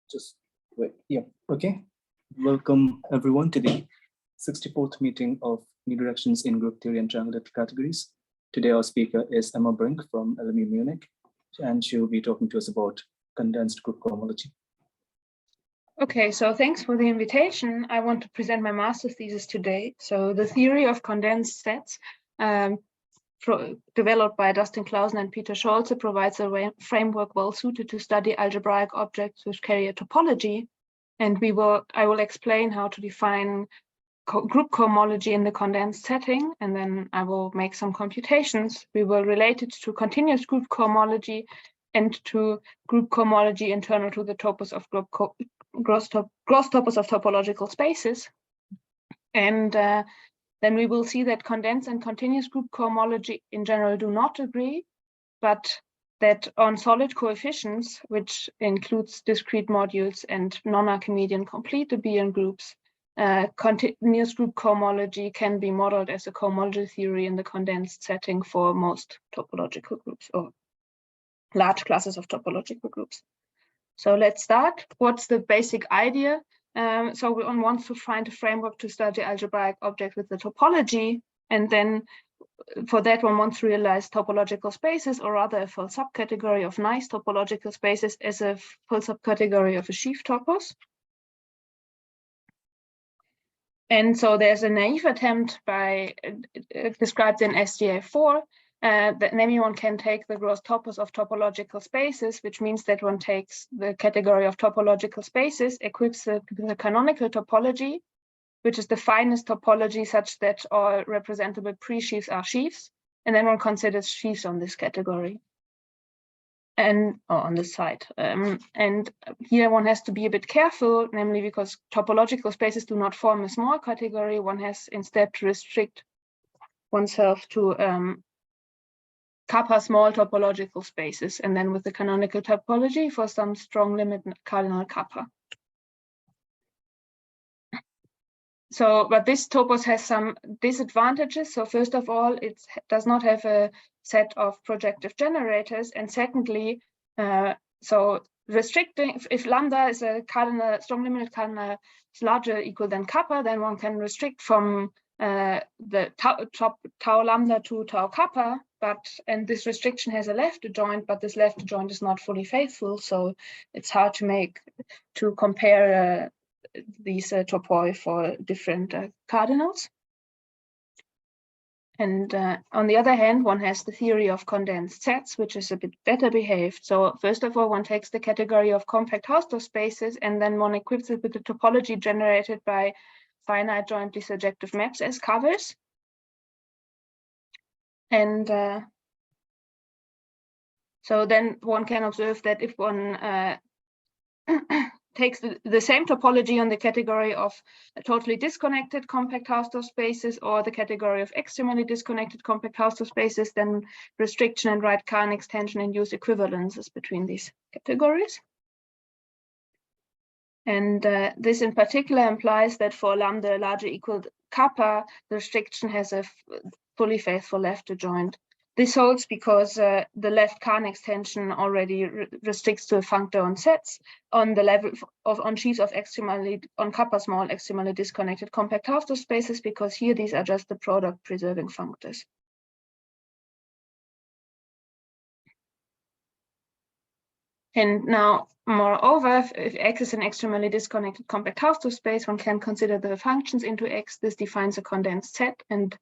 Just wait. Yeah. Okay. Welcome everyone to the 64th meeting of New Directions in Group Theory and Triangulated Categories. Today our speaker is Emma Brink from LMU Munich, and she will be talking to us about condensed group cohomology. Okay, so thanks for the invitation. I want to present my master's thesis today. So the theory of condensed sets developed by Dustin, Clausen, and Peter Scholze provides a framework well suited to study algebraic objects which carry a topology. And I will explain how to define group cohomology in the condensed setting, and then I will make some computations. We will relate it to continuous group cohomology and to group cohomology internal to the topos of gross topos of topological spaces. And then we will see that condensed and continuous group cohomology in general do not agree, but that on solid coefficients, which includes discrete modules and non-Archimedean complete abelian groups, continuous group cohomology can be modeled as a cohomology theory in the condensed setting for most topological groups or large classes of topological groups. So let's start. What's the basic idea? So one wants to find a framework to study algebraic objects with the topology, and then for that one wants to realize topological spaces, or rather a full subcategory of nice topological spaces as a full subcategory of a sheaf topos. And so there's a naive attempt by described in SDA4 that namely one can take the gross topos of topological spaces, which means that one takes the category of topological spaces, equips it with a canonical topology, which is the finest topology such that all representable pre-sheaves are sheaves, and then one considers sheaves on this category and on this side. And here one has to be a bit careful, namely because topological spaces do not form a small category. One has instead to restrict oneself to kappa small topological spaces, and then with the canonical topology for some strong limit cardinal kappa. So, but this topos has some disadvantages. So first of all, it does not have a set of projective generators. And secondly, so restricting, if lambda is a cardinal, strong limit cardinal is larger or equal than kappa, then one can restrict from the tau lambda to tau kappa, and this restriction has a left adjoint, but this left adjoint is not fully faithful, so it's hard to compare these topoi for different cardinals. And on the other hand, one has the theory of condensed sets, which is a bit better behaved. So first of all, one takes the category of compact Hausdorff spaces, and then one equips it with the topology generated by finite jointly surjective maps as covers. And so then one can observe that if one takes the same topology on the category of totally disconnected compact Hausdorff spaces or the category of extremely disconnected compact Hausdorff spaces, then restriction and right Kahn extension induce equivalences between these categories. And this in particular implies that for lambda larger equal kappa, the restriction has a fully faithful left adjoint. This holds because the left Kahn extension already restricts to a functor on sets on the level of on sheaves of on kappa small extremely disconnected compact Hausdorff spaces, because here these are just the product preserving functors. And now, moreover, if X is an extremely disconnected compact Hausdorff space, one can consider the functions into X. This defines a condensed set, and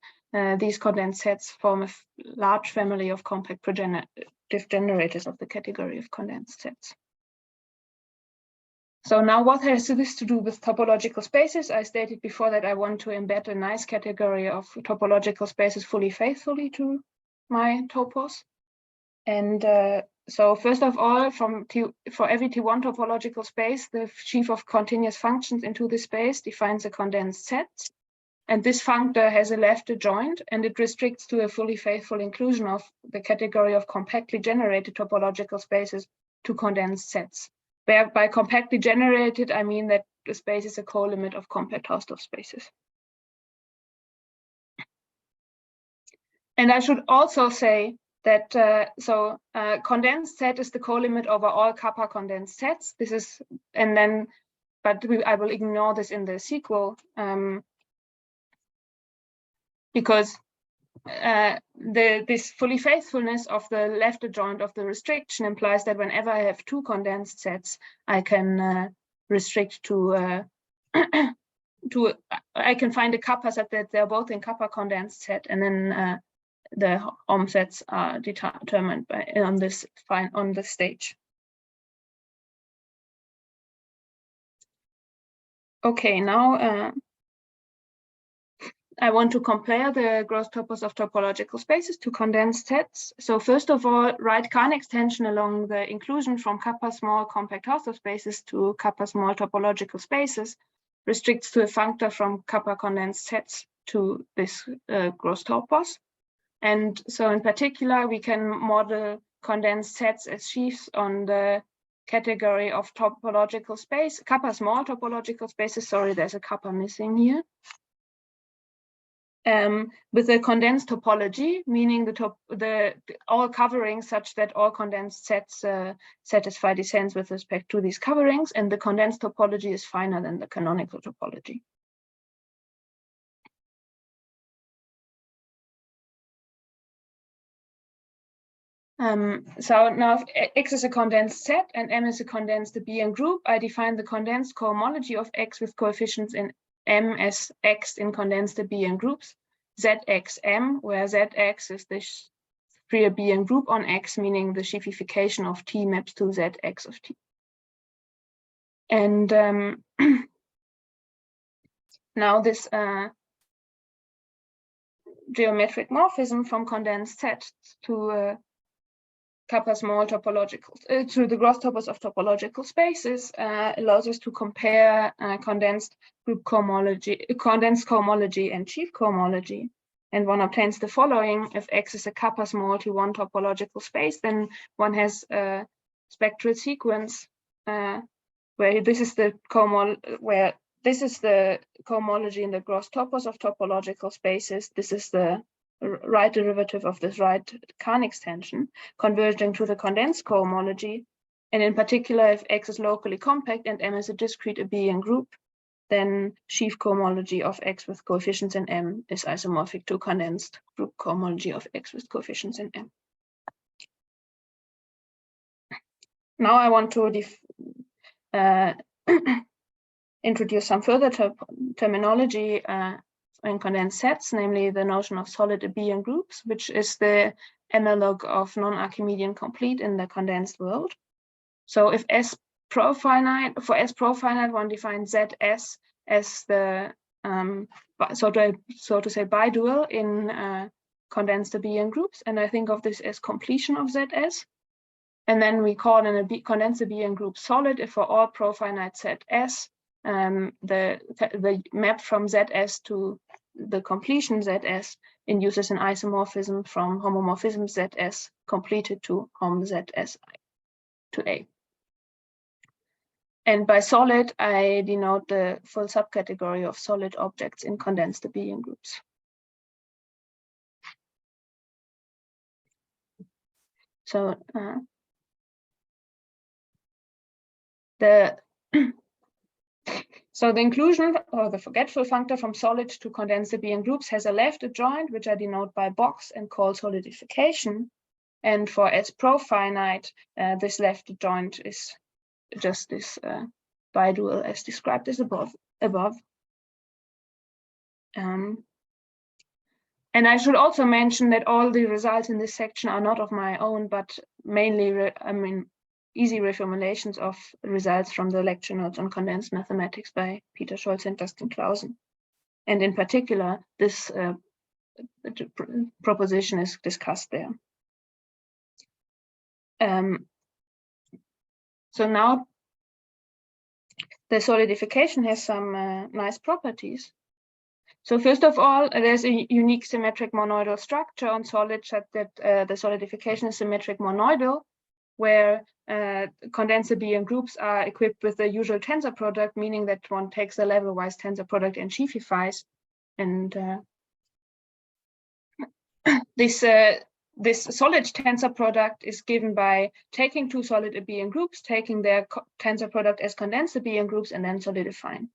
these condensed sets form a large family of compact progenerative generators of the category of condensed sets. So now what has this to do with topological spaces? I stated before that I want to embed a nice category of topological spaces fully faithfully to my topos. And so first of all, for every T1 topological space, the sheaf of continuous functions into this space defines a condensed set. And this functor has a left adjoint, and it restricts to a fully faithful inclusion of the category of compactly generated topological spaces to condensed sets. Where by compactly generated, I mean that the space is a co-limit of compact Hausdorff spaces. And I should also say that condensed set is the co-limit over all kappa condensed sets. This is, and then, but I will ignore this in the sequel because this fully faithfulness of the left adjoint of the restriction implies that whenever I have two condensed sets, I can restrict to I can find a kappa set that they're both in kappa condensed set, and then the Hom sets are determined by on this stage. Okay, now I want to compare the gross topos of topological spaces to condensed sets. So first of all, write Kahn extension along the inclusion from kappa small compact Hausdorff spaces to kappa small topological spaces restricts to a functor from kappa condensed sets to this gross topos. And so in particular, we can model condensed sets as sheaves on the category of topological space, kappa small topological spaces. Sorry, there's a kappa missing here. With a condensed topology, meaning the all coverings such that all condensed sets satisfy descents with respect to these coverings, and the condensed topology is finer than the canonical topology. So now if X is a condensed set and M is a condensed abelian group, I define the condensed cohomology of X with coefficients in M as X in condensed abelian groups, ZXM, where ZX is the free abelian group on X, meaning the sheafification of T maps to ZX of T. And now this geometric morphism from condensed sets to kappa small topological to the gross topos of topological spaces allows us to compare condensed group cohomology, condensed cohomology and sheaf cohomology, and one obtains the following: if X is a kappa small to1 topological space, then one has a spectral sequence where this is the cohomology in the gross topos of topological spaces. This is the right derivative of this right Kahn extension, converging to the condensed cohomology. And in particular, if X is locally compact and M is a discrete abelian group, then sheaf cohomology of X with coefficients in M is isomorphic to condensed group cohomology of X with coefficients in M. Now I want to introduce some further terminology in condensed sets, namely the notion of solid abelian groups, which is the analog of non-Archimedean complete in the condensed world. So if S profinite, for S profinite, one defines ZS as the so to say bidual in condensed abelian groups, and I think of this as completion of ZS. And then we call a condensed abelian group solid if for all profinite set S, the map from ZS to the completion ZS induces an isomorphism from homomorphism ZS completed to Hom ZS to A. And by solid, I denote the full subcategory of solid objects in condensed abelian groups. So So the inclusion or the forgetful functor from solid to condensed abelian groups has a left adjoint, which I denote by box and call solidification. And for S profinite, this left adjoint is just this bidual as described as above. And I should also mention that all the results in this section are not of my own, but mainly, easy reformulations of results from the lecture notes on condensed mathematics by Peter Scholze and Dustin Clausen. And in particular, this proposition is discussed there. So now the solidification has some nice properties. So first of all, there's a unique symmetric monoidal structure on solid such that the solidification is symmetric monoidal, where condensed abelian groups are equipped with the usual tensor product, meaning that one takes the level-wise tensor product and sheafifies. And this this solid tensor product is given by taking two solid abelian groups, taking their tensor product as condensed abelian groups, and then solidifying.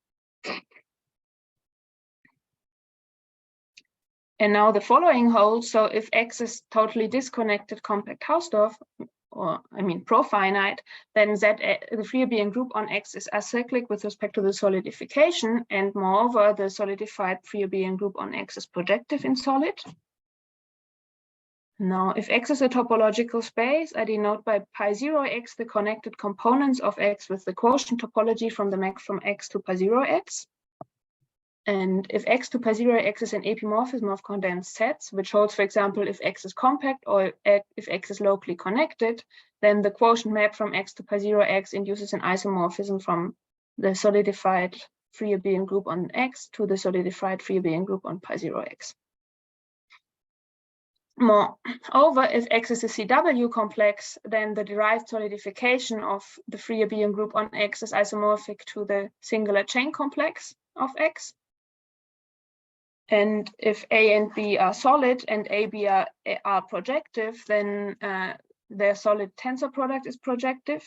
And now the following holds. So if X is totally disconnected compact Hausdorff, or I mean profinite, then Z, the free abelian group on X is acyclic with respect to the solidification, and moreover, the solidified free abelian group on X is projective in solid. Now, if X is a topological space, I denote by pi 0x the connected components of X with the quotient topology from the map from X to pi 0x. And if X to pi 0x is an epimorphism of condensed sets, which holds, for example, if X is compact or if X is locally connected, then the quotient map from X to pi 0x induces an isomorphism from the solidified free abelian group on X to the solidified free abelian group on pi 0x. Moreover, if X is a CW complex, then the derived solidification of the free abelian group on X is isomorphic to the singular chain complex of X. And if A and B are solid and AB are projective, then their solid tensor product is projective.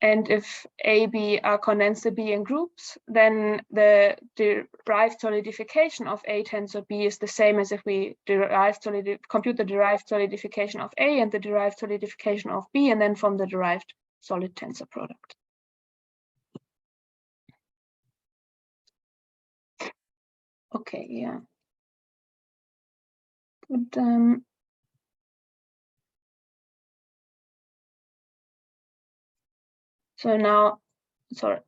And if AB are condensed abelian groups, then the derived solidification of A tensor B is the same as if we compute the derived solidification of A and the derived solidification of B, and then from the derived solid tensor product. Okay, yeah. But, so now, sorry,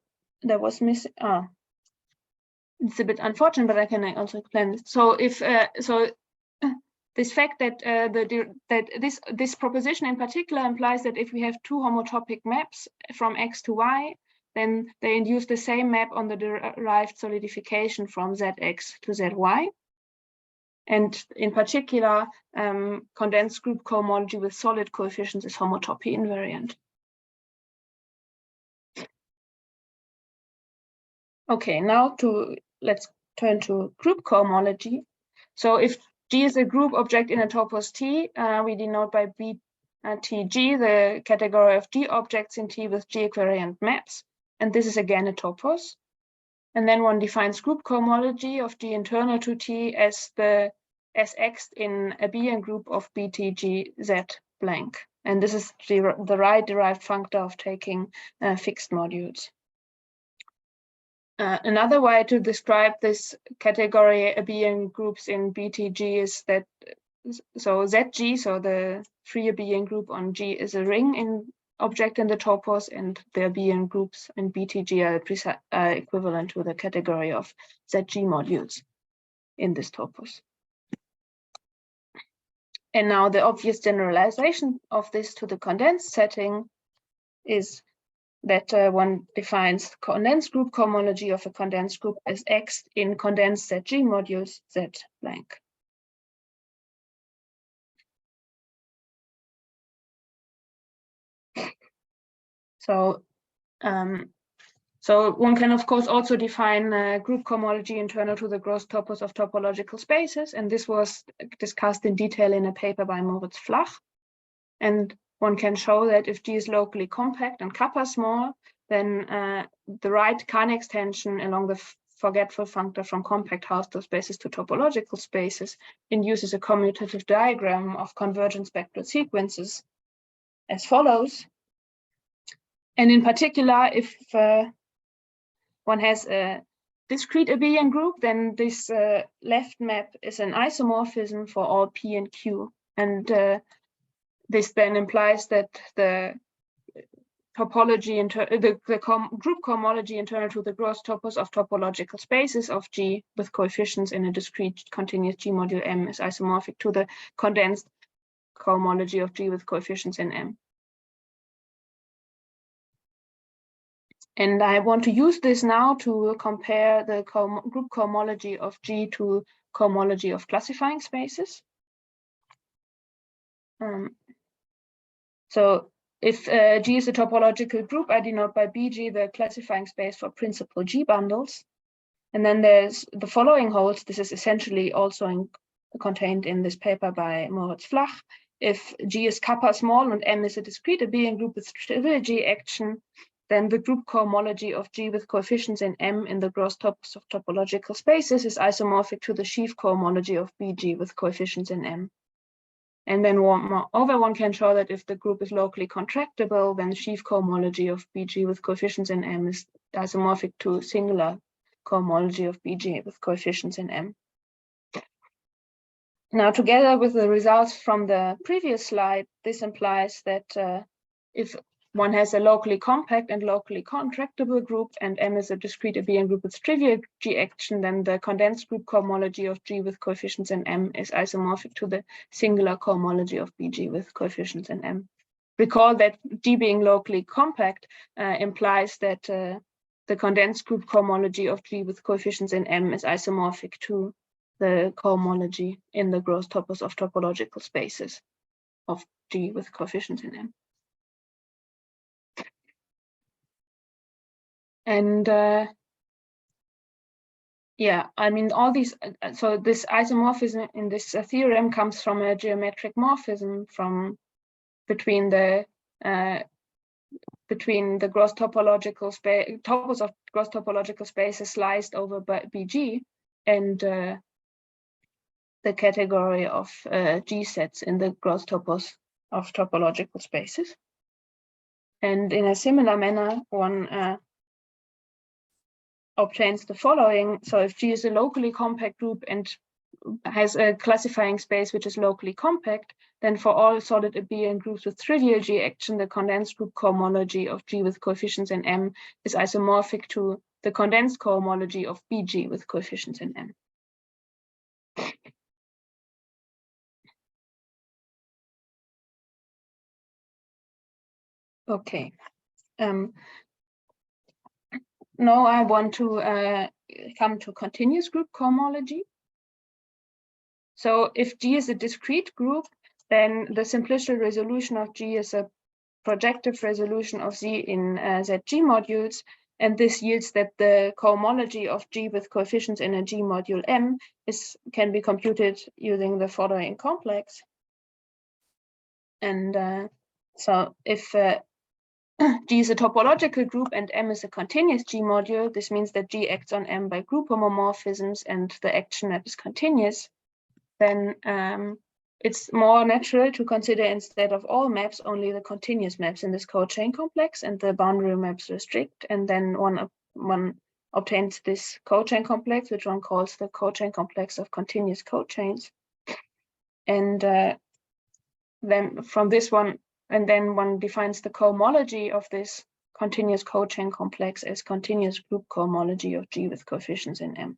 that was missing. It's a bit unfortunate, but I can also explain this. So if this fact that this proposition in particular implies that if we have two homotopic maps from X to Y, then they induce the same map on the derived solidification from Zx to Zy. And in particular, condensed group cohomology with solid coefficients is homotopy invariant. Okay, now let's turn to group cohomology. So if G is a group object in a topos T, we denote by BTG the category of G objects in T with G equivariant maps. And this is again a topos. And then one defines group cohomology of G internal to T as the Sx in abelian group of BTG Z blank. And this is the right derived functor of taking fixed modules. Another way to describe this category abelian groups in BTG is that, so ZG, so the free abelian group on G is a ring in object in the topos, and the abelian groups in BTG are equivalent to the category of ZG modules in this topos. And now the obvious generalization of this to the condensed setting is that one defines condensed group cohomology of a condensed group as X in condensed ZG modules Z blank. So, so one can of course also define group cohomology internal to the gross topos of topological spaces, and this was discussed in detail in a paper by Moritz Flach. And one can show that if G is locally compact and kappa small, then the right Kahn extension along the forgetful functor from compact Hausdorff spaces to topological spaces induces a commutative diagram of convergent spectral sequences as follows. And in particular, if one has a discrete abelian group, then this left map is an isomorphism for all P and Q. And this then implies that the topology, group cohomology internal to the gross topos of topological spaces of G with coefficients in a discrete continuous G module M is isomorphic to the condensed cohomology of G with coefficients in M. And I want to use this now to compare the group cohomology of G to cohomology of classifying spaces. So if G is a topological group, I denote by BG the classifying space for principal G bundles. And then there's the following holds. This is essentially also contained in this paper by Moritz Flach. If G is kappa small and M is a discrete abelian group with trivial G action, then the group cohomology of G with coefficients in M in the gross topos of topological spaces is isomorphic to the sheaf cohomology of BG with coefficients in M. And then moreover, one can show that if the group is locally contractible, then the sheaf cohomology of BG with coefficients in M is isomorphic to singular cohomology of BG with coefficients in M. Now, together with the results from the previous slide, this implies that if one has a locally compact and locally contractible group, and M is a discrete abelian group with trivial G action, then the condensed group cohomology of G with coefficients in M is isomorphic to the singular cohomology of BG with coefficients in M. Recall that G being locally compact implies that the condensed group cohomology of G with coefficients in M is isomorphic to the cohomology in the gross topos of topological spaces of G with coefficients in M. And yeah, I mean, all these, so this isomorphism in this theorem comes from a geometric morphism from between the gross topological space, topos of gross topological spaces sliced over by BG and the category of G sets in the gross topos of topological spaces. And in a similar manner, one obtains the following. So if G is a locally compact group and has a classifying space which is locally compact, then for all solid abelian groups with trivial G action, the condensed group cohomology of G with coefficients in M is isomorphic to the condensed cohomology of BG with coefficients in M. Okay. Now I want to come to continuous group cohomology. So if G is a discrete group, then the simplicial resolution of G is a projective resolution of Z in ZG modules, and this yields that the cohomology of G with coefficients in a G module M can be computed using the following complex. And so if G is a topological group and M is a continuous G module, this means that G acts on M by group homomorphisms and the action map is continuous, then it's more natural to consider instead of all maps only the continuous maps in this cochain complex, and the boundary maps restrict, and then one obtains this cochain complex, which one calls the cochain complex of continuous cochains. And then from this one, and then one defines the cohomology of this continuous cochain complex as continuous group cohomology of G with coefficients in M.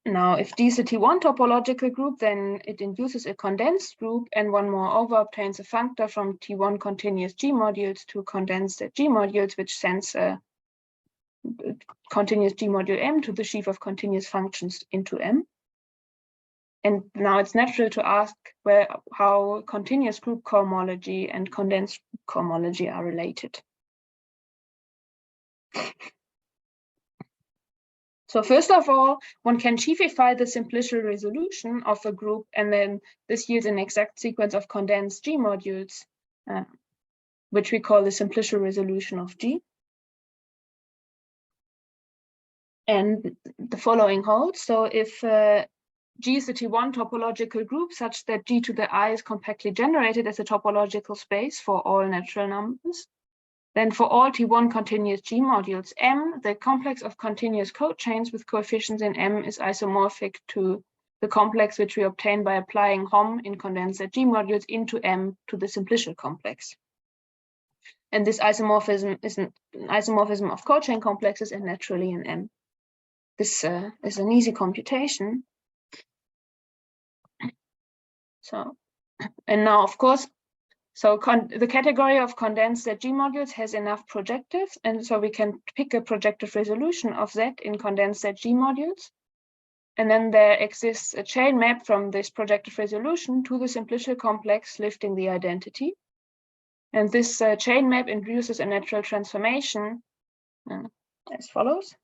Now, if G is a T1 topological group, then it induces a condensed group, and one moreover obtains a functor from T1 continuous G modules to condensed G modules, which sends a continuous G module M to the sheaf of continuous functions into M. And now it's natural to ask how continuous group cohomology and condensed group cohomology are related. So first of all, one can sheafify the simplicial resolution of a group, and then this yields an exact sequence of condensed G modules, which we call the simplicial resolution of G. And the following holds. So if G is a T1 topological group such that G to the I is compactly generated as a topological space for all natural numbers, then for all T1 continuous G modules M, the complex of continuous cochains with coefficients in M is isomorphic to the complex which we obtain by applying Hom in condensed G modules into M to the simplicial complex. And this isomorphism is an isomorphism of cochain complexes and naturally in M. This is an easy computation. So, and now of course, so the category of condensed G modules has enough projectives, and so we can pick a projective resolution of Z in condensed G modules. And then there exists a chain map from this projective resolution to the simplicial complex lifting the identity. And this chain map induces a natural transformation as follows.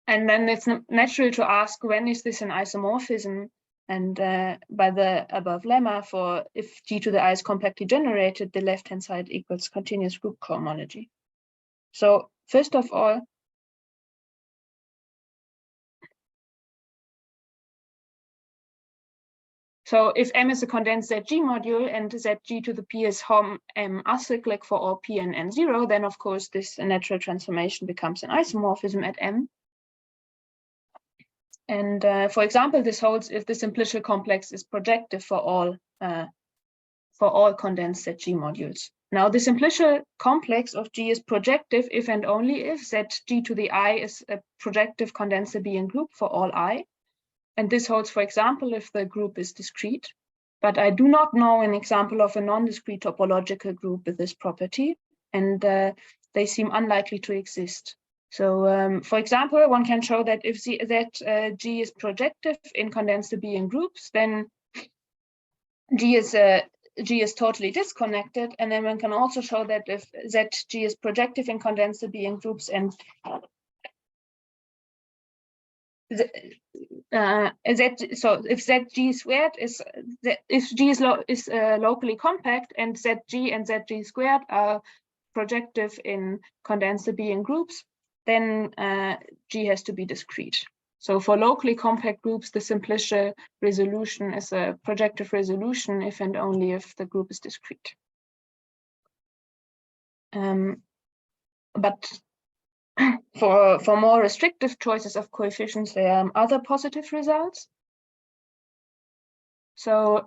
And then it's natural to ask, when is this an isomorphism? And by the above lemma, for if G to the I is compactly generated, the left-hand side equals continuous group cohomology. So first of all, so if M is a condensed ZG module and ZG to the P is Hom M acyclic for all P and N0, then of course this natural transformation becomes an isomorphism at M. And for example, this holds if the simplicial complex is projective for all condensed ZG modules. Now the simplicial complex of G is projective if and only if ZG to the I is a projective condensed abelian group for all I. And this holds, for example, if the group is discrete. But I do not know an example of a non-discrete topological group with this property, and they seem unlikely to exist. So, for example, one can show that if G is projective in condensed abelian groups, then G is totally disconnected. And then one can also show that if ZG is projective in condensed abelian groups and so if ZG squared is if G is locally compact and ZG and ZG squared are projective in condensed abelian groups, then G has to be discrete. So for locally compact groups, the simplicial resolution is a projective resolution if and only if the group is discrete. But for more restrictive choices of coefficients, there are other positive results. So,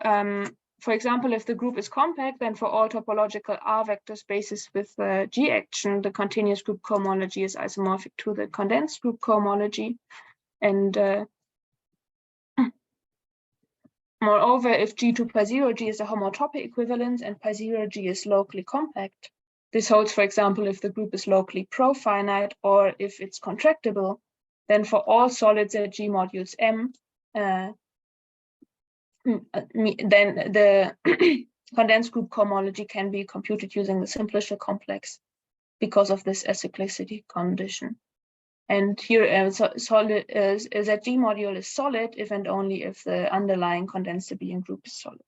for example, if the group is compact, then for all topological R vector spaces with G action, the continuous group cohomology is isomorphic to the condensed group cohomology. And moreover, if G to pi0 G is a homotopy equivalence and pi0 G is locally compact, this holds, for example, if the group is locally profinite or if it's contractible, then for all solid ZG modules M, then the condensed group cohomology can be computed using the simplicial complex because of this acyclicity condition. And here, ZG module is solid if and only if the underlying condensed abelian group is solid.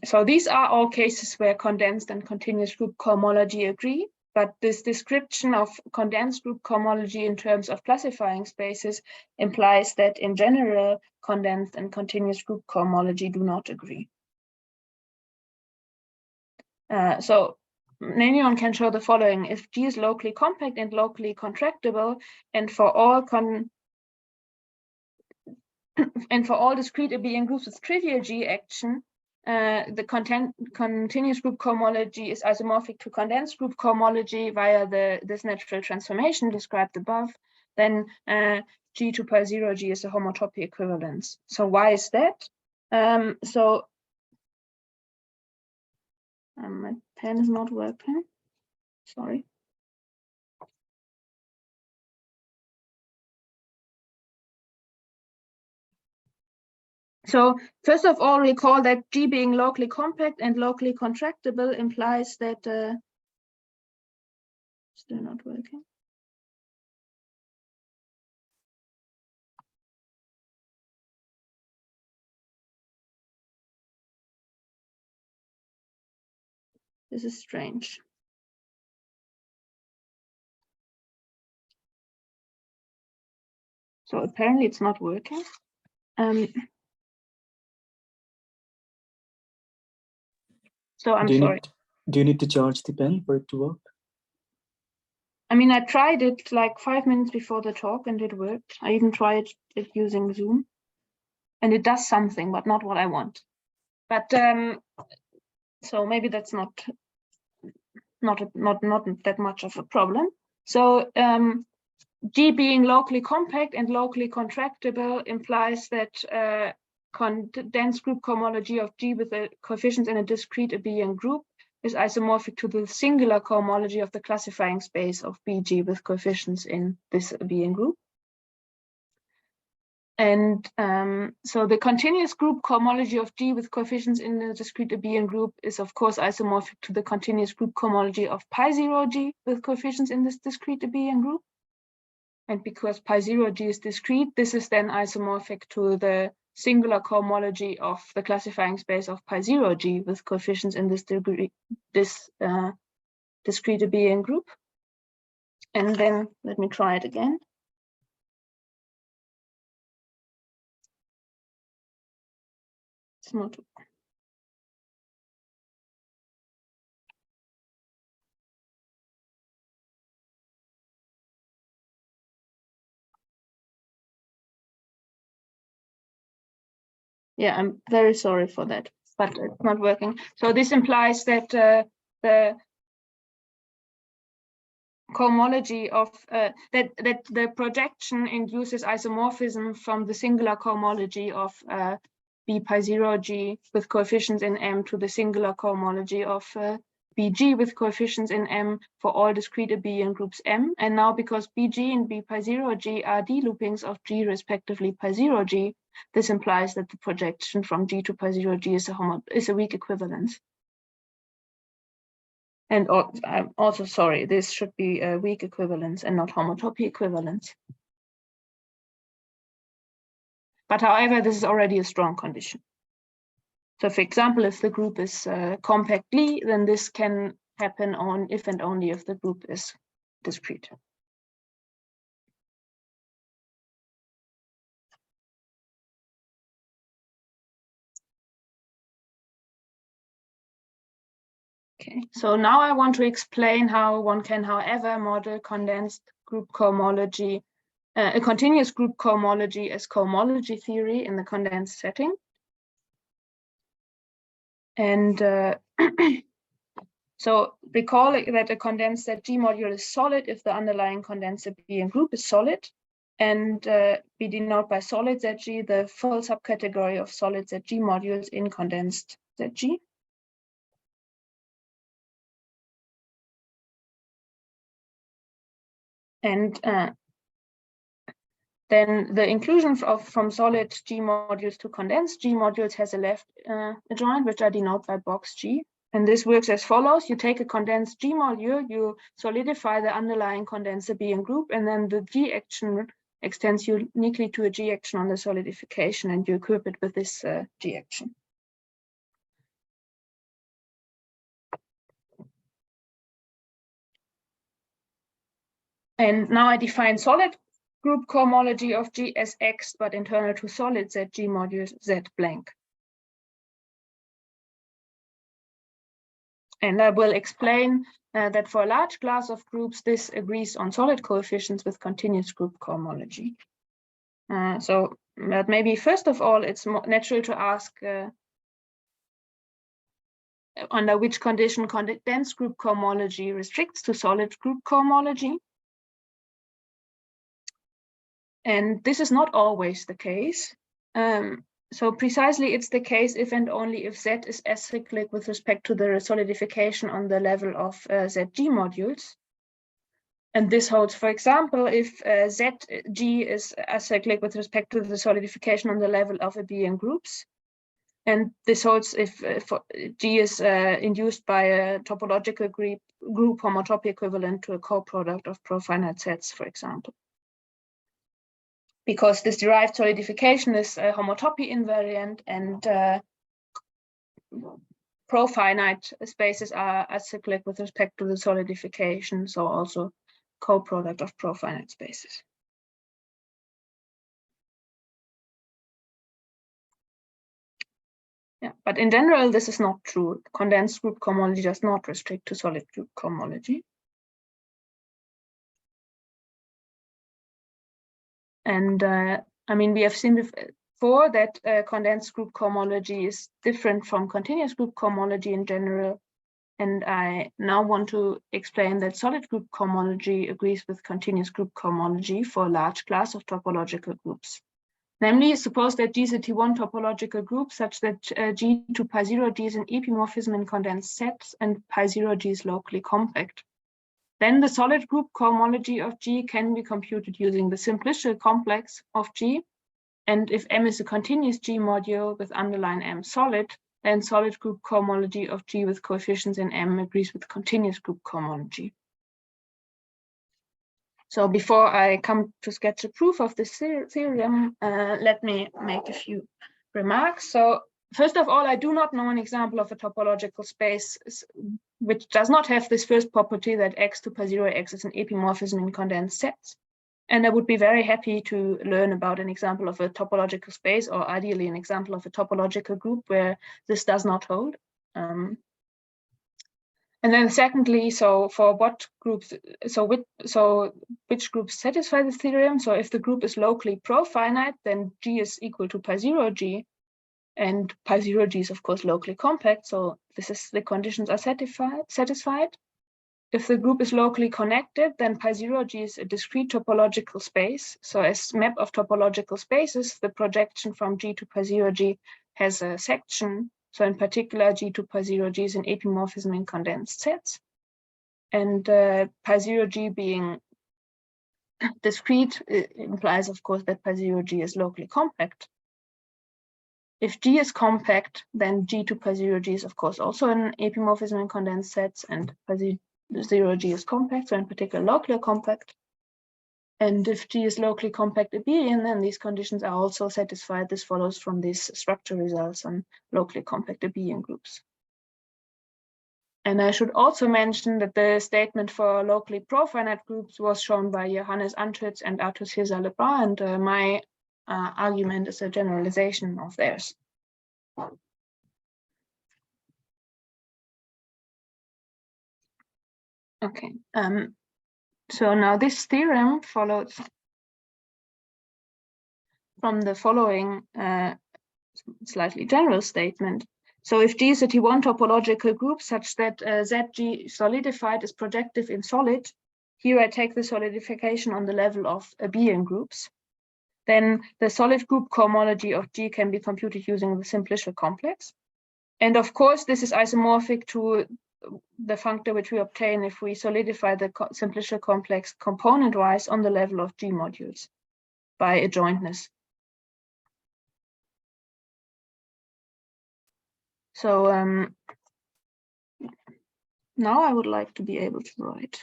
So these are all cases where condensed and continuous group cohomology agree, but this description of condensed group cohomology in terms of classifying spaces implies that in general, condensed and continuous group cohomology do not agree. So anyone can show the following: if G is locally compact and locally contractible, and for all discrete abelian groups with trivial G action, the continuous group cohomology is isomorphic to condensed group cohomology via this natural transformation described above, then G to pi0 G is a homotopy equivalence. So why is that? My pen is not working. Sorry. So first of all, recall that G being locally compact and locally contractible implies that still not working. This is strange. So apparently it's not working. So I'm sorry. Do you need to charge the pen for it to work? I mean, I tried it like 5 minutes before the talk and it worked. I even tried it using Zoom and it does something, but not what I want. But so maybe that's not that much of a problem. So G being locally compact and locally contractible implies that condensed group cohomology of G with the coefficients in a discrete abelian group is isomorphic to the singular cohomology of the classifying space of BG with coefficients in this abelian group. And so the continuous group cohomology of G with coefficients in the discrete abelian group is of course isomorphic to the continuous group cohomology of pi0G with coefficients in this discrete abelian group. And because pi0G is discrete, this is then isomorphic to the singular cohomology of the classifying space of pi0G with coefficients in this discrete abelian group. And then let me try it again. It's not. Yeah, I'm very sorry for that, but it's not working. So this implies that the cohomology of that the projection induces isomorphism from the singular cohomology of B pi0G with coefficients in M to the singular cohomology of BG with coefficients in M for all discrete abelian groups M. And now because BG and B pi0G are d-loopings of G respectively pi0G, this implies that the projection from G to pi0G is a weak equivalence. And I'm also sorry, this should be a weak equivalence and not homotopy equivalence. But however, this is already a strong condition. So for example, if the group is compact Lie, then this can happen on if and only if the group is discrete. Okay, so now I want to explain how one can, however, model condensed group cohomology, a continuous group cohomology as cohomology theory in the condensed setting. And so recall that a condensed set G module is solid if the underlying condensed abelian group is solid. And we denote by solid ZG the full subcategory of solid ZG modules in condensed ZG. And then the inclusion from solid G modules to condensed G modules has a left adjoint, which I denote by box G. And this works as follows. You take a condensed G module, you solidify the underlying condensed abelian group, and then the G action extends uniquely to a G action on the solidification, and you equip it with this G action. And now I define solid group cohomology of G as X, but internal to solid ZG modules Z blank. And I will explain that for a large class of groups, this agrees on solid coefficients with continuous group cohomology. So but maybe first of all, it's more natural to ask under which condition condensed group cohomology restricts to solid group cohomology. And this is not always the case. So precisely it's the case if and only if Z is acyclic with respect to the solidification on the level of ZG modules. And this holds, for example, if ZG is acyclic with respect to the solidification on the level of abelian groups. And this holds if G is induced by a topological group homotopy equivalent to a coproduct of profinite sets, for example. Because this derived solidification is a homotopy invariant, and profinite spaces are acyclic with respect to the solidification, so also coproduct of profinite spaces. Yeah, but in general, this is not true. Condensed group cohomology does not restrict to solid group cohomology. And I mean, we have seen before that condensed group cohomology is different from continuous group cohomology in general. And I now want to explain that solid group cohomology agrees with continuous group cohomology for a large class of topological groups. Namely, suppose that G is a T1 topological group such that G to pi0G is an epimorphism in condensed sets and pi0G is locally compact. Then the solid group cohomology of G can be computed using the simplicial complex of G And if M is a continuous G module with underline M solid, then solid group cohomology of G with coefficients in M agrees with continuous group cohomology. So before I come to sketch a proof of this theorem, let me make a few remarks. So first of all, I do not know an example of a topological space which does not have this first property that X2 is an epimorphism in condensed sets. And I would be very happy to learn about an example of a topological space, or ideally an example of a topological group where this does not hold. And then secondly, so for what groups, which groups satisfy this theorem? So if the group is locally profinite, then G is equal to pi0G, and pi0G is of course locally compact. So the conditions are satisfied. If the group is locally connected, then pi0G is a discrete topological space. So as map of topological spaces, the projection from G to pi0G has a section. So in particular, G to pi0G is an epimorphism in condensed sets. And pi0G being discrete implies, of course, that pi0G is locally compact. If G is compact, then G to pi0G is, of course, also an epimorphism in condensed sets, and pi0G is compact, so in particular, locally compact. And if G is locally compact abelian, then these conditions are also satisfied. This follows from these structure results on locally compact abelian groups. And I should also mention that the statement for locally profinite groups was shown by Johannes, Anschütz, and Arthur-César, and my argument is a generalization of theirs. Okay. So now this theorem follows from the following slightly general statement. So if G is a T1 topological group such that ZG solidified is projective in solid, here I take the solidification on the level of abelian groups, then the solid group cohomology of G can be computed using the simplicial complex. And of course, this is isomorphic to the functor which we obtain if we solidify the simplicial complex component-wise on the level of G modules by adjointness. So now I would like to be able to write.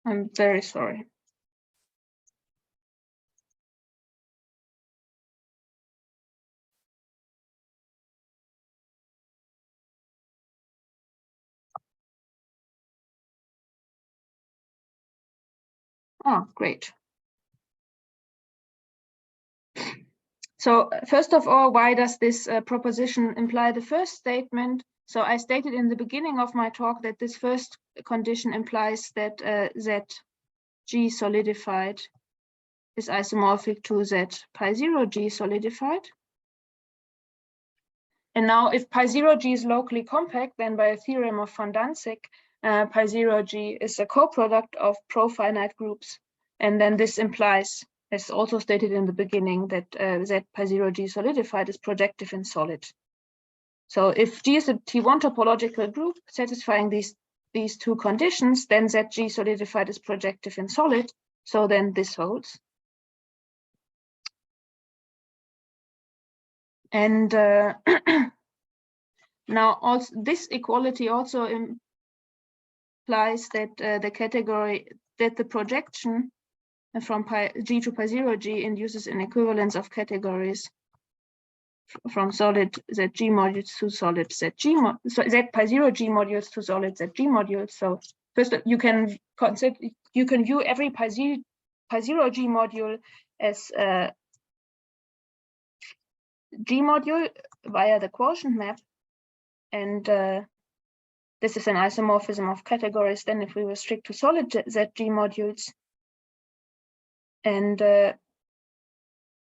I'm very sorry. Oh, great. So first of all, why does this proposition imply the first statement? So I stated in the beginning of my talk that this first condition implies that ZG solidified is isomorphic to Z pi0G solidified. And now if pi0G is locally compact, then by a theorem of von Danzig, pi0G is a coproduct of profinite groups. And then this implies, as also stated in the beginning, that Z pi0G solidified is projective in solid. So if G is a T1 topological group satisfying these two conditions, then ZG solidified is projective in solid. So then this holds. And now also this equality also implies that the projection from G to pi0G induces an equivalence of categories from solid ZG modules to solid ZG so Z pi0G modules to solid ZG modules. So first you can view every pi0G module as a G module via the quotient map, and this is an isomorphism of categories then if we restrict to solid ZG modules. And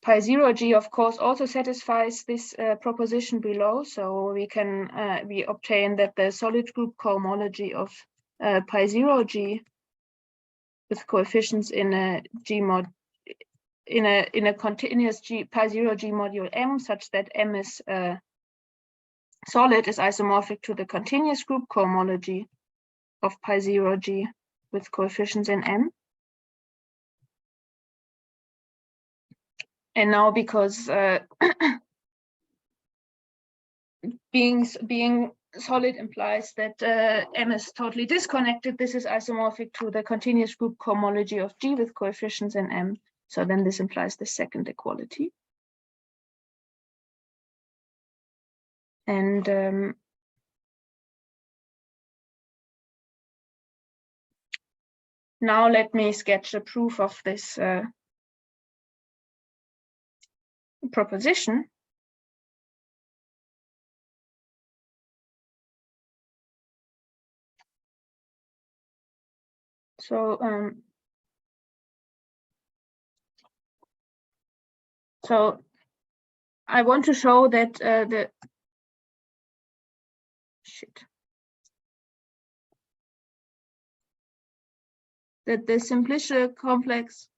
pi 0 g, of course, also satisfies this proposition below. So we can we obtain that the solid group cohomology of pi 0 g with coefficients in a g mod in a continuous g pi 0 g module M, such that M is solid, is isomorphic to the continuous group cohomology of pi 0 g with coefficients in M. And now, because being solid implies that M is totally disconnected, this is isomorphic to the continuous group cohomology of G with coefficients in M. So then this implies the second equality. And now let me sketch a proof of this proposition. So I want to show that that the simplicial complex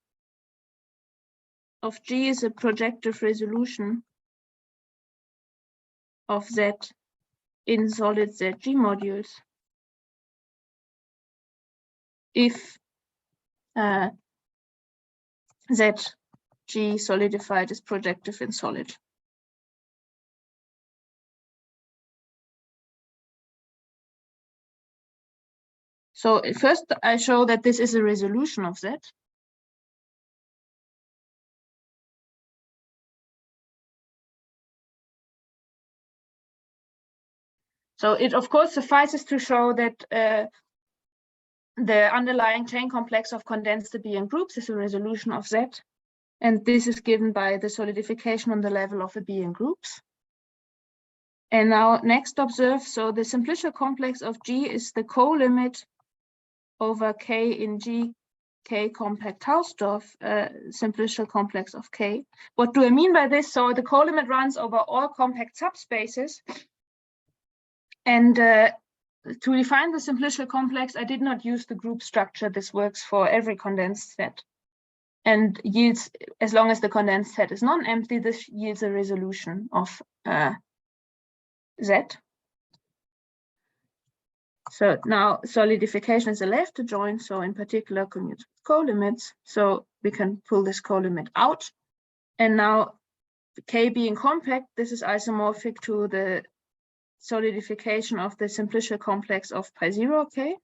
of G is a projective resolution of Z in solid ZG modules if ZG solidified is projective in solid. So first I show that this is a resolution of Z. So it of course suffices to show that the underlying chain complex of condensed abelian groups is a resolution of Z, and this is given by the solidification on the level of abelian groups. And now next observe, so the simplicial complex of G is the co-limit over K in G, K compact Hausdorff simplicial complex of K. What do I mean by this? So the co-limit runs over all compact subspaces, and to define the simplicial complex, I did not use the group structure. This works for every condensed set and yields, as long as the condensed set is non-empty, this yields a resolution of Z. So now solidification is a left adjoint, so in particular commutes with co-limits. So we can pull this co-limit out. And now K being compact, this is isomorphic to the solidification of the simplicial complex of pi 0 K.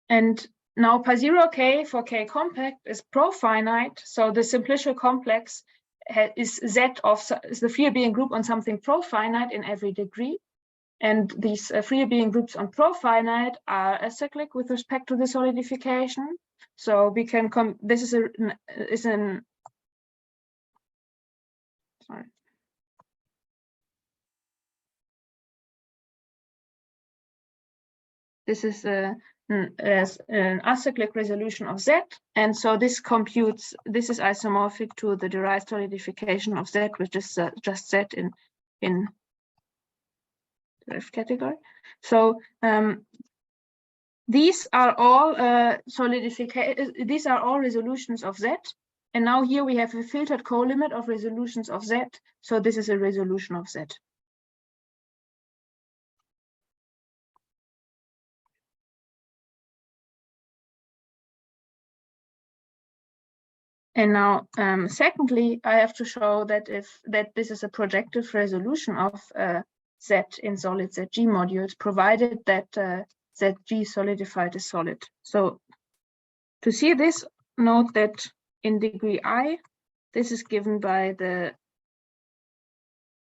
And now pi 0 K for K compact is profinite. So the simplicial complex is Z of is the free abelian group on something profinite in every degree. And these free abelian groups on profinite are acyclic with respect to the solidification. So we can come, this is an sorry. This is as an acyclic resolution of Z, and so this computes. This is isomorphic to the derived solidification of Z, which is just Z in derived category. So these are all These are all resolutions of Z. And now here we have a filtered co-limit of resolutions of Z. So this is a resolution of Z. And now, secondly, I have to show that this is a projective resolution of Z in solid ZG modules, provided that ZG solidified is solid. So to see this, note that in degree I, this is given by the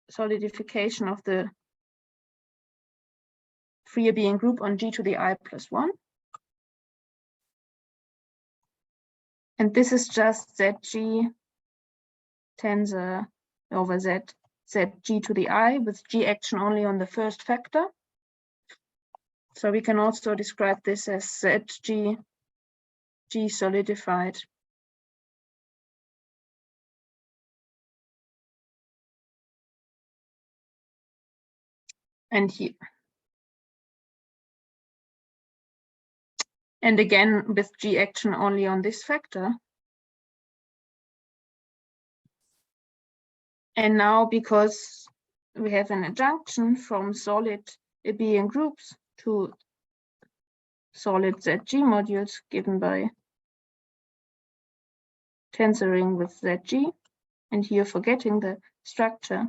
solidification of the free abelian group on G to the I plus 1. And this is just ZG tensor over ZG to the I with G action only on the first factor. So we can also describe this as ZG G solidified. And here. And again, with G action only on this vector. And now, because we have an adjunction from solid abelian groups to solid ZG modules given by tensoring with ZG, and here forgetting the structure.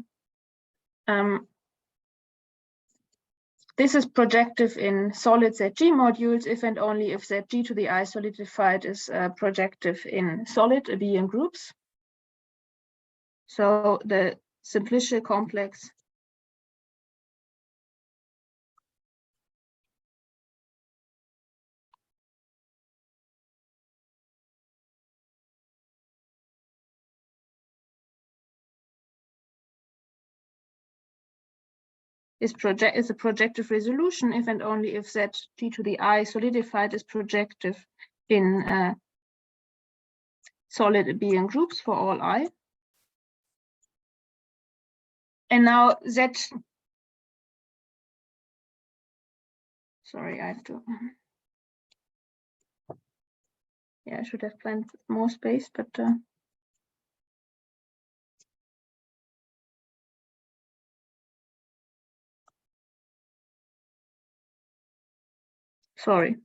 This is projective in solid ZG modules if and only if ZG to the I solidified is projective in solid abelian groups. So the simplicial complex is a projective resolution if and only if ZG to the I solidified is projective in solid abelian groups for all I. And now sorry, I have to, yeah, I should have planned more space, but sorry.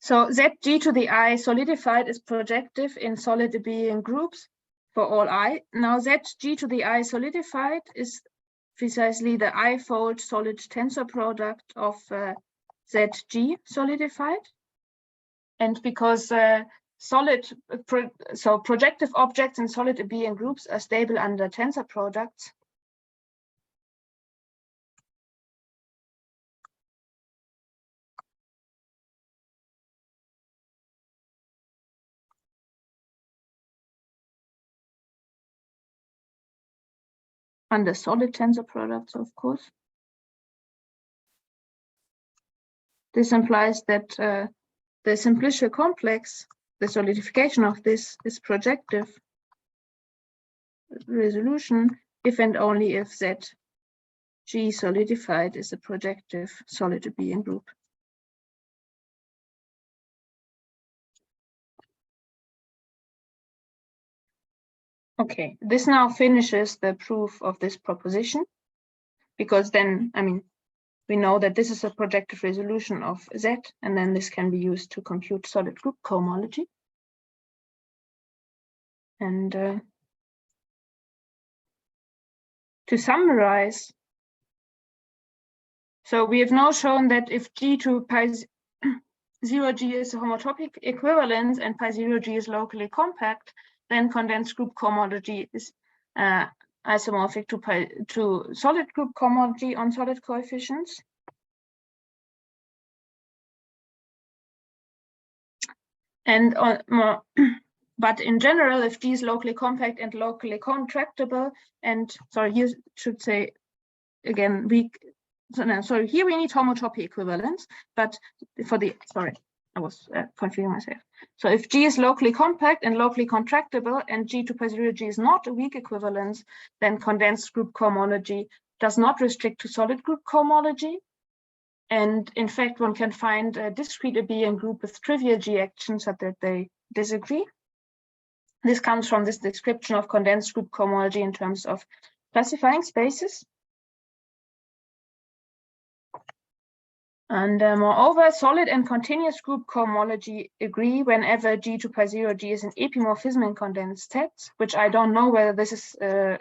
So ZG to the I solidified is projective in solid abelian groups for all I. Now ZG to the I solidified is precisely the I-fold solid tensor product of ZG solidified. And because projective objects in solid abelian groups are stable under tensor products, under solid tensor products, of course. This implies that the simplicial complex, the solidification of this is projective resolution if and only if ZG solidified is a projective solid abelian group. Okay, this now finishes the proof of this proposition, because then, I mean, we know that this is a projective resolution of Z, and then this can be used to compute solid group cohomology. And to summarize, so we have now shown that if G to pi 0G is a homotopic equivalence and pi 0G is locally compact, then condensed group cohomology is isomorphic to solid group cohomology on solid coefficients. And but in general, if G is locally compact and locally contractible, and sorry, you should say again, sorry, here we need homotopy equivalence, but for the, sorry, I was confusing myself. So if G is locally compact and locally contractible and G to pi 0G is not a weak equivalence, then condensed group cohomology does not restrict to solid group cohomology. And in fact, one can find a discrete abelian group with trivial G actions such that they disagree. This comes from this description of condensed group cohomology in terms of classifying spaces. And moreover, solid and continuous group cohomology agree whenever G to pi 0G is an epimorphism in condensed sets, which I don't know whether this is a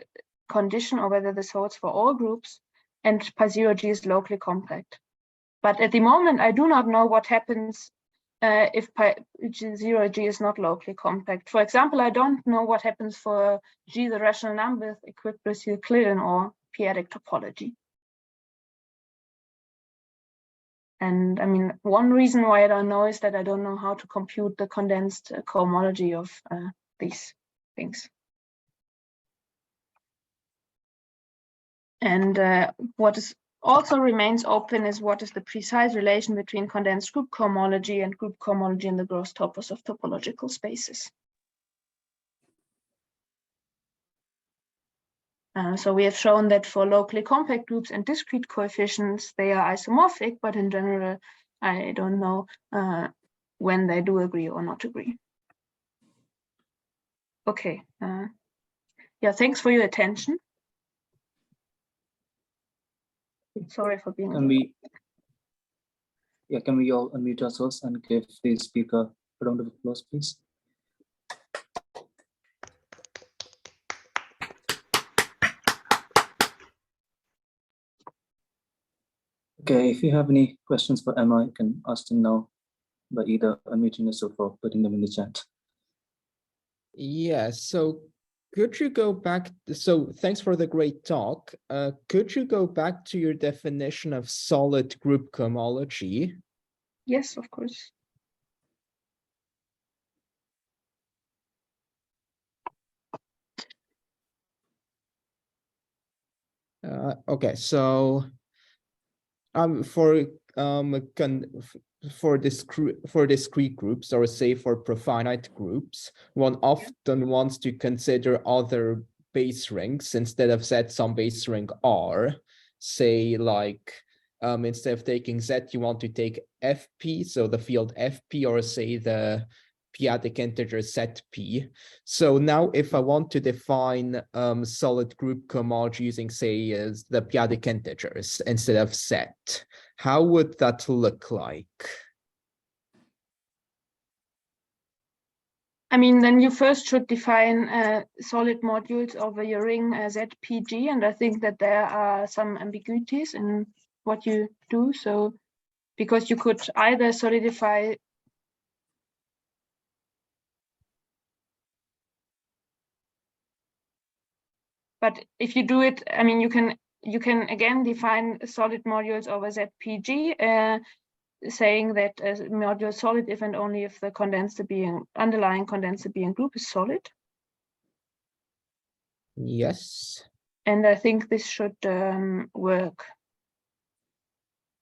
condition or whether this holds for all groups, and pi 0G is locally compact. But at the moment, I do not know what happens if pi 0G is not locally compact. For example, I don't know what happens for G, the rational number equipped with Euclidean or p-adic topology. And I mean, one reason why I don't know is that I don't know how to compute the condensed cohomology of these things. And what is also remains open is what is the precise relation between condensed group cohomology and group cohomology in the gross topos of topological spaces. So we have shown that for locally compact groups and discrete coefficients, they are isomorphic, but in general, I don't know when they do agree or not agree. Okay, yeah, thanks for your attention. Sorry for being. Can we all unmute ourselves and give the speaker a round of applause, please? Okay, if you have any questions for Emma, you can ask them now by either unmuting yourself or putting them in the chat. Yeah, so could you go back? So thanks for the great talk. Could you go back to your definition of solid group cohomology? Yes, of course. Okay, so for discrete groups, or say for profinite groups, one often wants to consider other base rings instead of set some base ring R. Say like instead of taking Z, you want to take FP, so the field FP, or say the p-adic integer ZP. So now if I want to define solid group cohomology using, say, the p-adic integers instead of Z, how would that look like? I mean, then you first should define solid modules over your ring ZPG, and I think that there are some ambiguities in what you do. So, because you could either solidify but if you do it, I mean, you can again define solid modules over ZPG, saying that a module is solid if and only if the underlying condensed abelian group is solid. Yes. And I think this should work.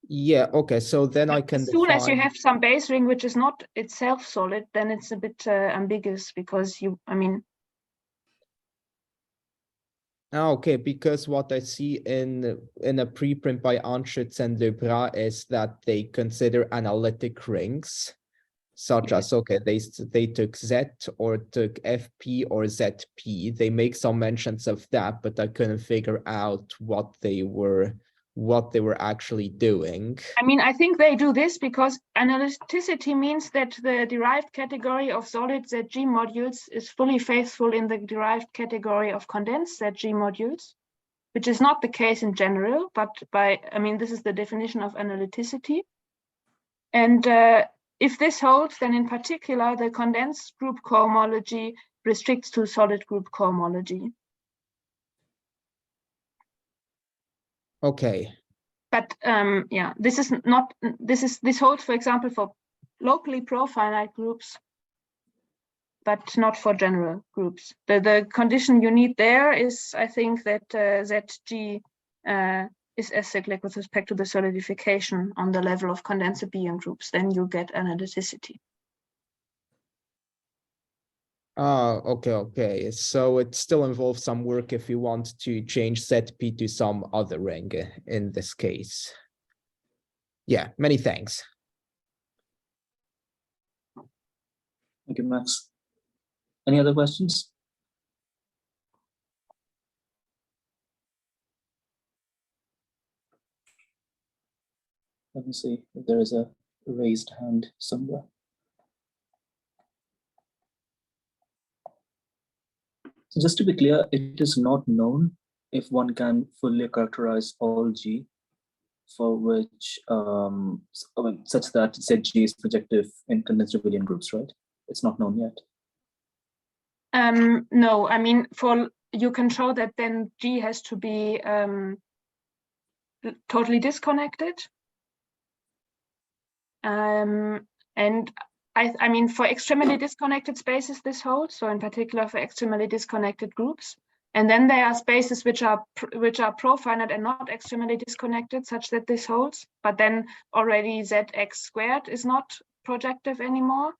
Yeah, okay, so then I can As soon as you have some base ring which is not itself solid, then it's a bit ambiguous, because I mean. Okay, because what I see in a preprint by Anschütz and Lebras is that they consider analytic rings, such as, okay, they took Z or took FP or ZP. They make some mentions of that, but I couldn't figure out what they were actually doing. I mean, I think they do this because analyticity means that the derived category of solid ZG modules is fully faithful in the derived category of condensed ZG modules, which is not the case in general, but I mean, this is the definition of analyticity. And if this holds, then in particular, the condensed group cohomology restricts to solid group cohomology. Okay. But yeah, this holds, for example, for locally profinite groups, but not for general groups. The condition you need there is, I think, that ZG is acyclic with respect to the solidification on the level of condensed abelian groups. Then you get analyticity. Okay. So it still involves some work if you want to change ZP to some other ring in this case. Yeah, many thanks. Thank you, Max. Any other questions? Let me see if there is a raised hand somewhere. So just to be clear, it is not known if one can fully characterize all G for which such that ZG is projective in condensed abelian groups, right? It's not known yet. No, I mean, you can show that then G has to be totally disconnected. And I mean, for extremely disconnected spaces, this holds. So in particular for extremely disconnected groups. And then there are spaces which are profinite and not extremely disconnected, such that this holds. But then already zx squared is not projective anymore.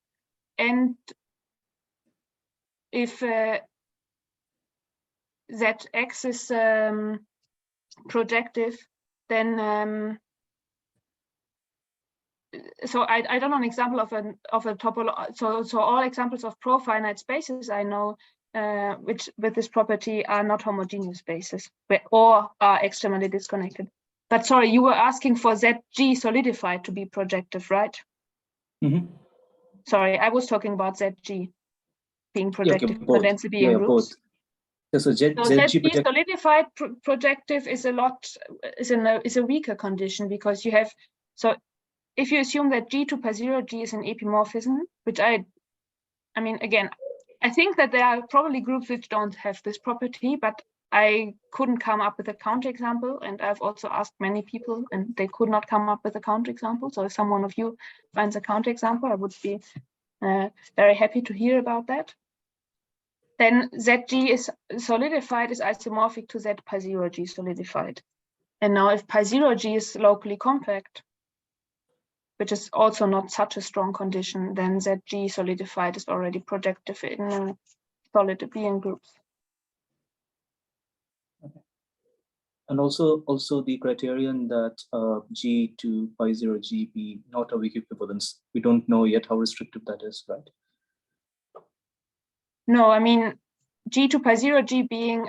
And if zx is projective, then so I don't know an example of a topology. So all examples of profinite spaces I know which with this property are not homogeneous spaces or are extremely disconnected. But sorry, you were asking for ZG solidified to be projective, right? Mm-hmm. Sorry, I was talking about ZG being projective for density in groups. Both. So ZG solidified projective is a weaker condition, because you have, so if you assume that G to pi 0 G is an epimorphism, which I mean, again, I think that there are probably groups which don't have this property, but I couldn't come up with a counterexample, and I've also asked many people and they could not come up with a counterexample. So if someone of you finds a counterexample, I would be very happy to hear about that. Then ZG is solidified is isomorphic to Z pi 0 G solidified. And now if pi 0 G is locally compact, which is also not such a strong condition, then ZG solidified is already projective in solid abelian groups. Okay. And also the criterion that G to pi 0 G be not a weak equivalence. We don't know yet how restrictive that is, right? No, I mean, G to pi 0 G being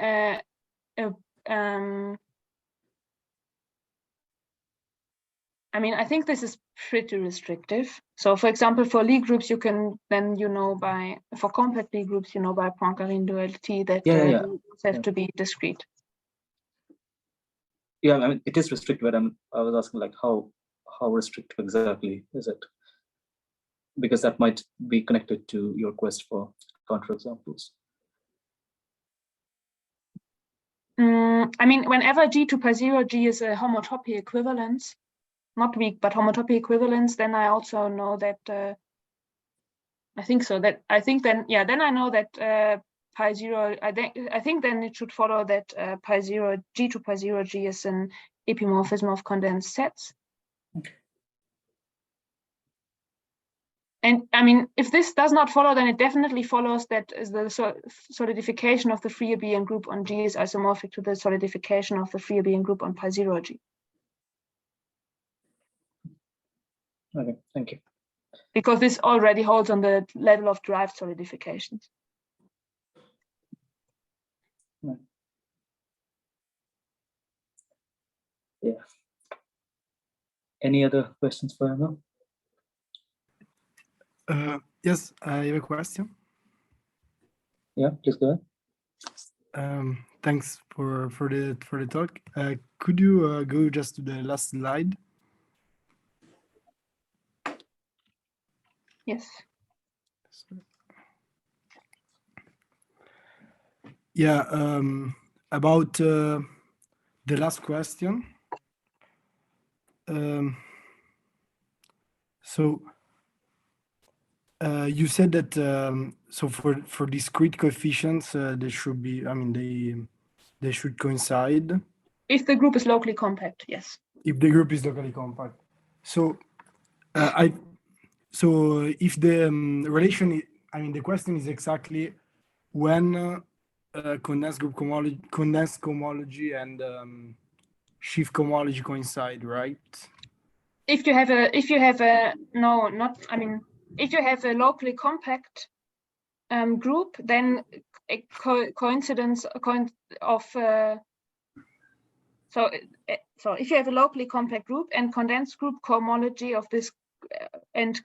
I mean, I think this is pretty restrictive. So for example, for Lie groups, you can then, for compact Lie groups, by Poincare duality that have to be discrete. Yeah, I mean, it is restrictive, but I was asking like how restrictive exactly is it? Because that might be connected to your quest for counterexamples. I mean, whenever G to pi 0 G is a homotopy equivalence, not weak, but homotopy equivalence, then I also know that I think then I know that pi 0, I think then it should follow that pi 0 G to pi 0 G is an epimorphism of condensed sets. Okay. And I mean, if this does not follow, then it definitely follows that is the solidification of the free abelian group on G is isomorphic to the solidification of the free abelian group on pi 0 G. Okay, thank you. Because this already holds on the level of derived solidifications. Right. Yeah. Any other questions for Emma? Yes, I have a question. Yeah, please go ahead. Thanks for the talk. Could you go just to the last slide? Yes. Yeah, about the last question. So you said that so for discrete coefficients, they should be. I mean, they should coincide. If the group is locally compact, yes. If the group is locally compact, so so if the relation, the question is exactly when condensed cohomology and sheaf cohomology coincide, right? If you have a locally compact group, then a coincidence of so if you have a locally compact group and condensed group cohomology of this and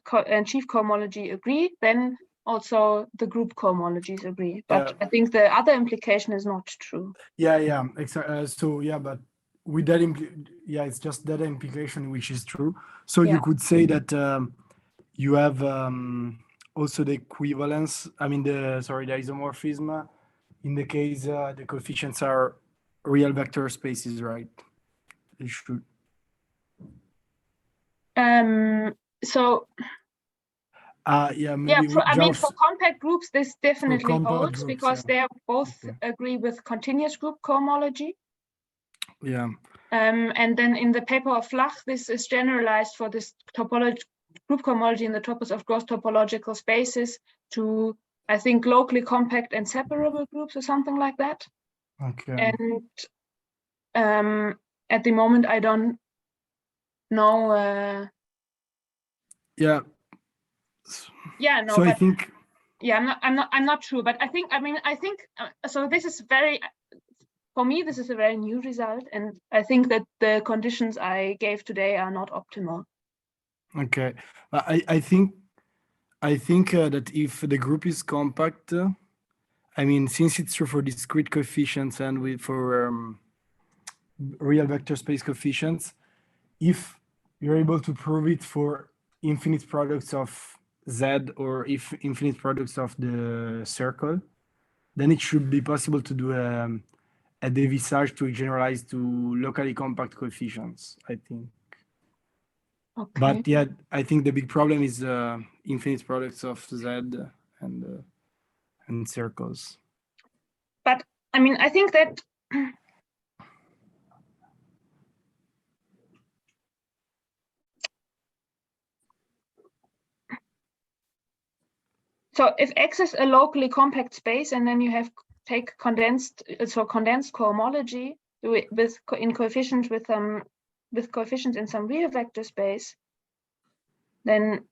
sheaf cohomology agree, then also the group cohomologies agree. But I think the other implication is not true. Yeah, exactly. So yeah, but with that it's just that implication which is true. So you could say that you have also the equivalence. The isomorphism in the case the coefficients are real vector spaces, right? It should. So Yeah, maybe I mean, just for compact groups, this definitely compact holds groups, because yeah. they both Okay. agree with continuous group cohomology. Yeah. And then in the paper of Flach, this is generalized for this topology group cohomology in the topos of gross topological spaces to, I think, locally compact and separable groups or something like that. Okay. And at the moment, I don't know. Yeah. Yeah, no. So but I think. Yeah, I'm not sure, but I think so. This is for me, this is a very new result, and I think that the conditions I gave today are not optimal. Okay, I think that if the group is compact, I mean, since it's true for discrete coefficients and for real vector space coefficients, if you're able to prove it for infinite products of Z or if infinite products of the circle, then it should be possible to do a dévissage to generalize to locally compact coefficients, I think. Okay. But yeah, I think the big problem is infinite products of Z and circles. But I mean, I think that so if X is a locally compact space, and then you take condensed cohomology in coefficients with coefficients in some real vector space, then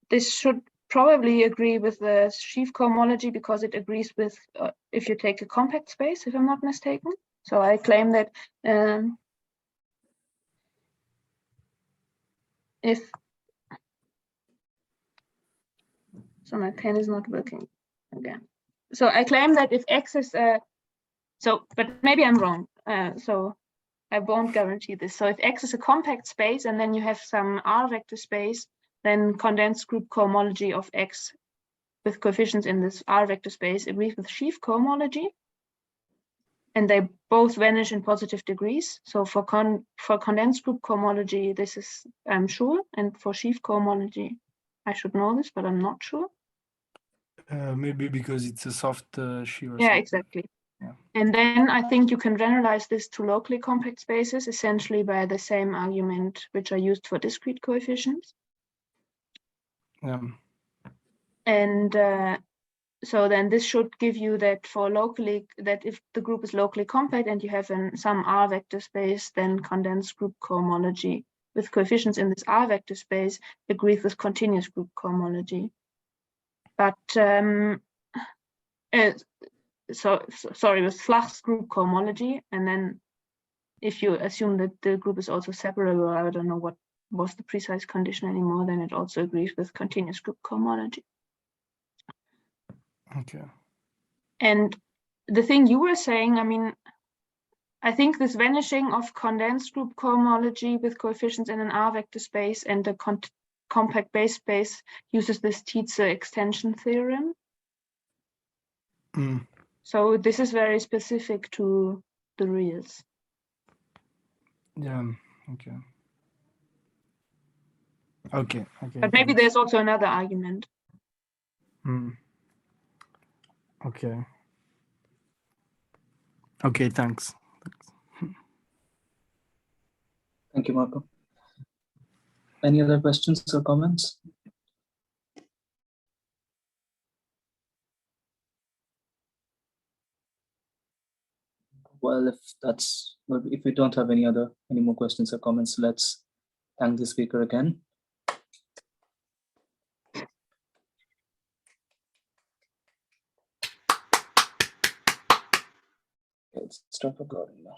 this should probably agree with the sheaf cohomology because it agrees with if you take a compact space, if I'm not mistaken. So I claim that so my pen is not working again. So I claim that if X is but maybe I'm wrong. So I won't guarantee this. So if X is a compact space and then you have some R vector space, then condensed group cohomology of X with coefficients in this R vector space agrees with sheaf cohomology. And they both vanish in positive degrees. So for condensed group cohomology, this is I'm sure. And for sheaf cohomology, I should know this, but I'm not sure. Maybe because it's a soft shear. Yeah, exactly. Yeah. And then I think you can generalize this to locally compact spaces essentially by the same argument which are used for discrete coefficients. Yeah. And so then this should give you that that if the group is locally compact and you have some R vector space, then condensed group cohomology with coefficients in this R vector space agrees with continuous group cohomology. But sorry, with Flach's group cohomology, and then if you assume that the group is also separable, I don't know what was the precise condition anymore, then it also agrees with continuous group cohomology. Okay. And the thing you were saying, I mean, I think this vanishing of condensed group cohomology with coefficients in an R vector space and the compact base space uses this Tietze extension theorem. Mm. So this is very specific to the reals. Yeah. Okay. Okay. But maybe there's also another argument. Mm. Okay. Okay, thanks. Thank you, Marco. Any other questions or comments? Well, if we don't have any more questions or comments, let's thank the speaker again. Let's stop recording now.